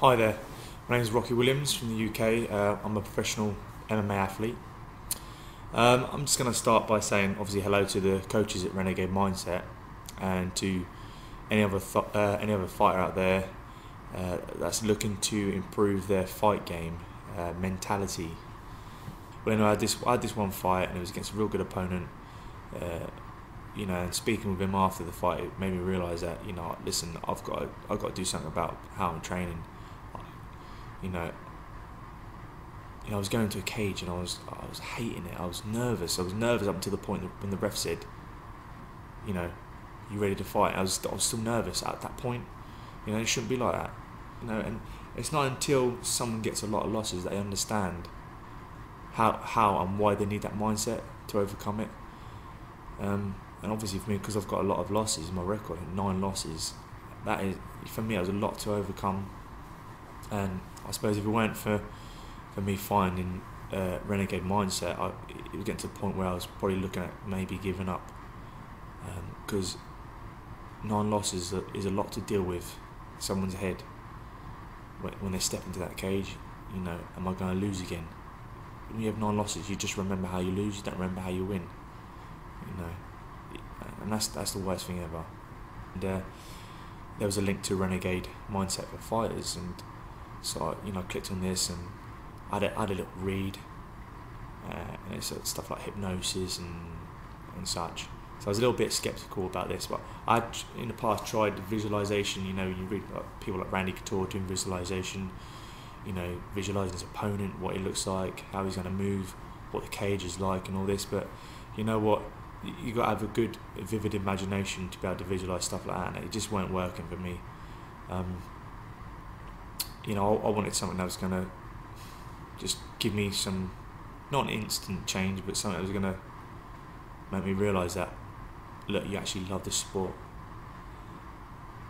Hi there, my name is Rocky Williams from the UK. I'm a professional MMA athlete. I'm just going to start by saying obviously hello to the coaches at Renegade Mindset and to any other fighter out there that's looking to improve their fight game, mentality. Well, I had this one fight and it was against a real good opponent. And speaking with him after the fight, it made me realise that listen, I've got to do something about how I'm training. I was going to a cage and I was hating it. I was nervous up until the point when the ref said, you ready to fight? I was still nervous at that point. It shouldn't be like that. And it's not until someone gets a lot of losses that they understand how and why they need that mindset to overcome it. And obviously for me, because I've got a lot of losses in my record, 9 losses, that is, for me, it was a lot to overcome. And I suppose if it weren't for me finding Renegade Mindset, it was getting to the point where I was probably looking at maybe giving up. Because 9 losses is a lot to deal with someone's head when they step into that cage. Am I going to lose again? When you have 9 losses, you just remember how you lose, you don't remember how you win. And that's the worst thing ever. And there was a link to Renegade Mindset for fighters, and so I clicked on this and I had a little read, and it's stuff like hypnosis and such. So I was a little bit skeptical about this, but I'd in the past tried visualization. You read people like Randy Couture doing visualization, visualizing his opponent, what he looks like, how he's going to move, what the cage is like, and all this. But you know what? You got to have a good, vivid imagination to be able to visualize stuff like that, and it just weren't working for me. I wanted something that was going to just give me some, not an instant change, but something that was going to make me realise that, look, you actually love this sport.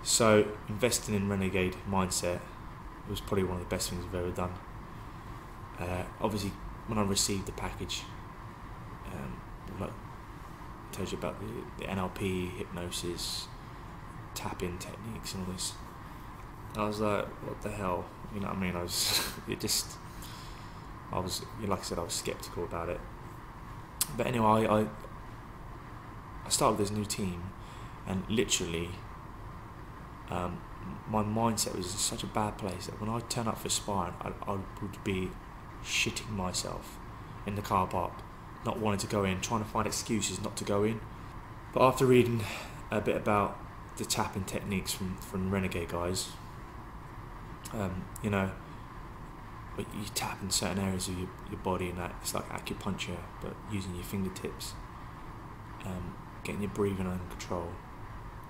So investing in Renegade Mindset was probably one of the best things I've ever done. Obviously, when I received the package, like I told you about the NLP, hypnosis, tapping techniques and all this, I was like, what the hell? You know what I mean? I was, like I said, I was skeptical about it. But anyway, I started with this new team, and literally, my mindset was in such a bad place that when I turn up for sparring, I would be shitting myself in the car park, not wanting to go in, trying to find excuses not to go in. But after reading a bit about the tapping techniques from Renegade guys, you tap in certain areas of your body, and that it's like acupuncture, but using your fingertips, getting your breathing under control.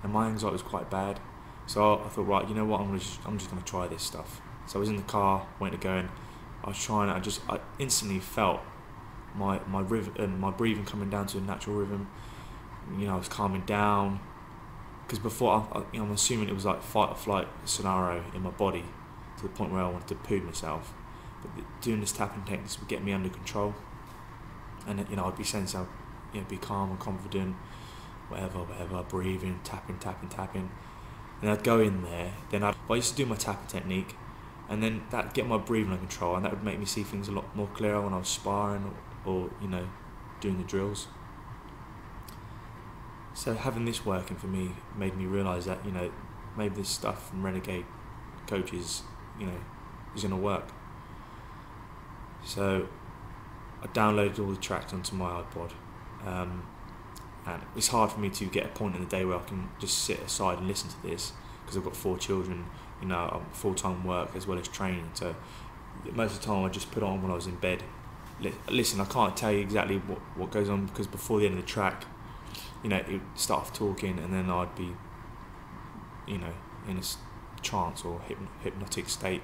And my anxiety was quite bad, so I thought, right, you know what, I'm just going to try this stuff. So I was in the car, waiting to go in. I was trying it. I instantly felt my breathing coming down to a natural rhythm. I was calming down, because before I'm assuming it was like fight or flight scenario in my body, to the point where I wanted to poo myself. But doing this tapping techniques would get me under control, and I'd be saying so, be calm and confident, whatever, breathing, tapping, and I'd go in there. Then I used to do my tapping technique, and then that'd get my breathing under control, and that would make me see things a lot more clearer when I was sparring or doing the drills. So having this working for me made me realise that maybe this stuff from Renegade coaches is going to work. So I downloaded all the tracks onto my iPod, and it's hard for me to get a point in the day where I can just sit aside and listen to this, because I've got 4 children, I'm full-time work as well as training, so most of the time I just put it on when I was in bed. Listen, I can't tell you exactly what goes on, because before the end of the track, it would start off talking, and then I'd be in a trance or hypnotic state,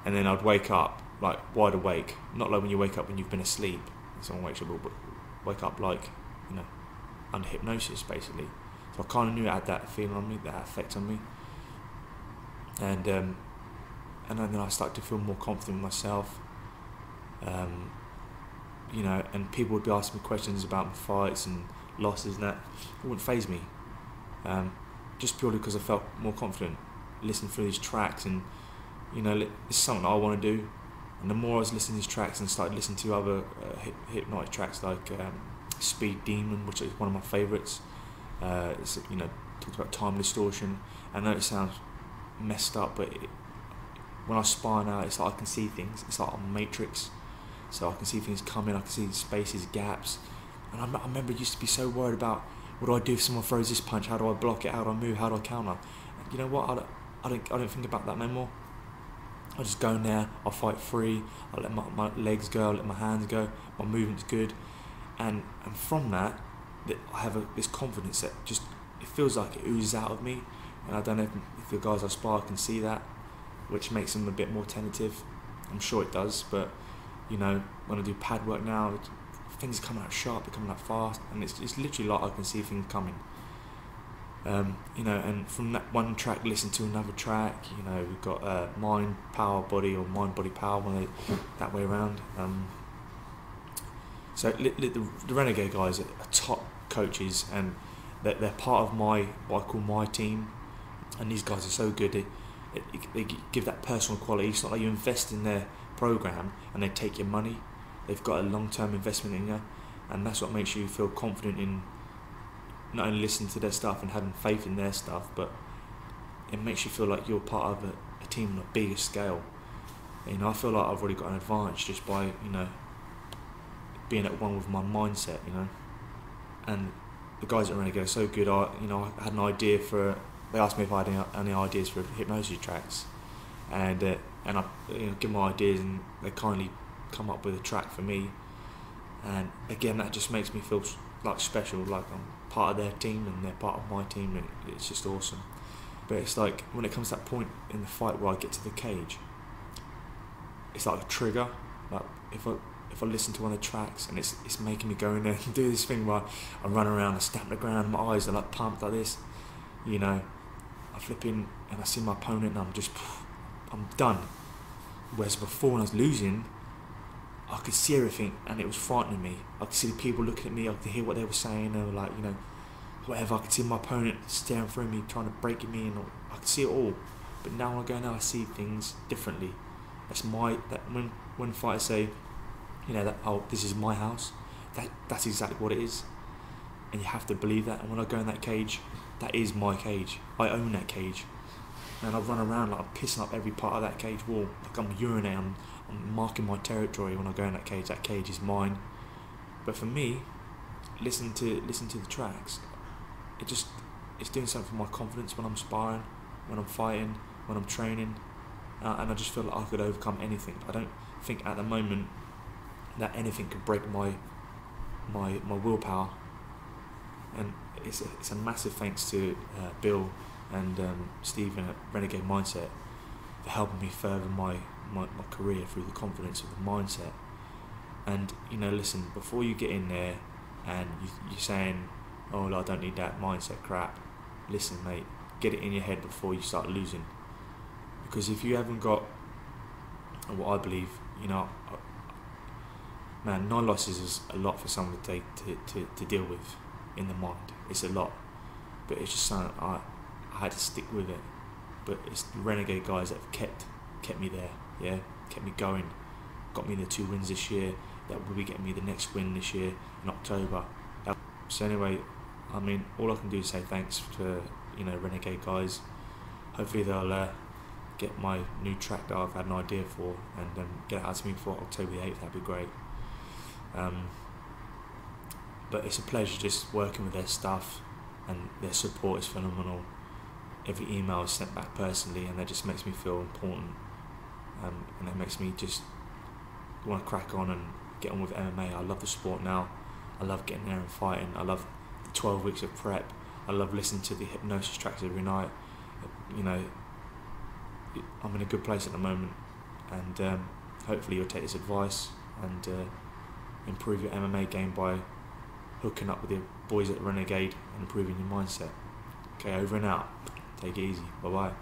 and then I'd wake up like wide awake, not like when you wake up when you've been asleep and someone wakes you up, but wake up like under hypnosis basically. So I kind of knew it had that feeling on me, that effect on me, and then I started to feel more confident with myself, and people would be asking me questions about my fights and losses, and that it wouldn't faze me, just purely because I felt more confident listening through these tracks. And it's something I want to do. And the more I was listening to these tracks and started listening to other hypnotic tracks like Speed Demon, which is one of my favourites, it's, talks about time distortion. I know it sounds messed up, but when I spine out, it's like I can see things. It's like a matrix, so I can see things coming. I can see spaces, gaps. And I remember I used to be so worried about, what do I do if someone throws this punch? How do I block it? How do I move? How do I counter? And you know what? I don't think about that no more. I just go in there. I fight free. I let my legs go. I let my hands go. My movement's good, and from that I have this confidence that just, it feels like it oozes out of me. And I don't know if the guys I spar can see that, which makes them a bit more tentative. I'm sure it does, but when I do pad work now, things are coming out sharp, they're coming out fast, and it's literally like I can see things coming. And from that one track, listen to another track. We've got mind, power, body, or mind, body, power, that way around. So the Renegade guys are top coaches, and they're part of what I call my team. And these guys are so good. They give that personal quality. It's not like you invest in their program and they take your money. They've got a long-term investment in you, and that's what makes you feel confident in not only listening to their stuff and having faith in their stuff, but it makes you feel like you're part of a team on a bigger scale. I feel like I've already got an advantage just by being at one with my mindset. And the guys at Renegade are so good. I had an idea for. They asked me if I had any ideas for hypnosis tracks, and I give my ideas, and they kindly come up with a track for me. And again, that just makes me feel like special, like I'm part of their team and they're part of my team, and it's just awesome. But it's like when it comes to that point in the fight where I get to the cage, it's like a trigger. Like if I listen to one of the tracks and it's making me go in there and do this thing where I run around, I stamp the ground, my eyes are like pumped like this, I flip in and I see my opponent and I'm done. Whereas before, when I was losing, I could see everything and it was frightening me. I could see the people looking at me, I could hear what they were saying, they were like, whatever. I could see my opponent staring through me, trying to break me, and I could see it all. But now when I go now, I see things differently. When fighters say, this is my house, that's exactly what it is. And you have to believe that. And when I go in that cage, that is my cage. I own that cage. And I run around like I'm pissing up every part of that cage wall. Like I'm urinating, I'm marking my territory when I go in that cage. That cage is mine. But for me, listen to the tracks. It's doing something for my confidence when I'm sparring, when I'm fighting, when I'm training. And I just feel like I could overcome anything. I don't think at the moment that anything could break my willpower. And it's a massive thanks to Bill and Stephen at Renegade Mindset for helping me further my career through the confidence of the mindset. And listen, before you get in there and you're saying, oh, I don't need that mindset crap, listen mate, get it in your head before you start losing. Because if you haven't got what I believe, man, 9 losses is a lot for someone to take to deal with in the mind. It's a lot, but it's just something I had to stick with it. But it's the Renegade guys that have kept me there, kept me going, got me the 2 wins this year. That will be getting me the next win this year in October. So anyway, all I can do is say thanks to Renegade guys. Hopefully they'll get my new track that I've had an idea for and get it out to me for October the 8th. That'd be great. But it's a pleasure just working with their stuff, and their support is phenomenal. Every email is sent back personally, and that just makes me feel important, and that makes me just want to crack on and get on with MMA. I love the sport now. I love getting there and fighting. I love the 12 weeks of prep. I love listening to the hypnosis tracks every night. I'm in a good place at the moment, and hopefully you'll take this advice and improve your MMA game by hooking up with your boys at Renegade and improving your mindset. Okay, over and out. Take it easy. Bye bye.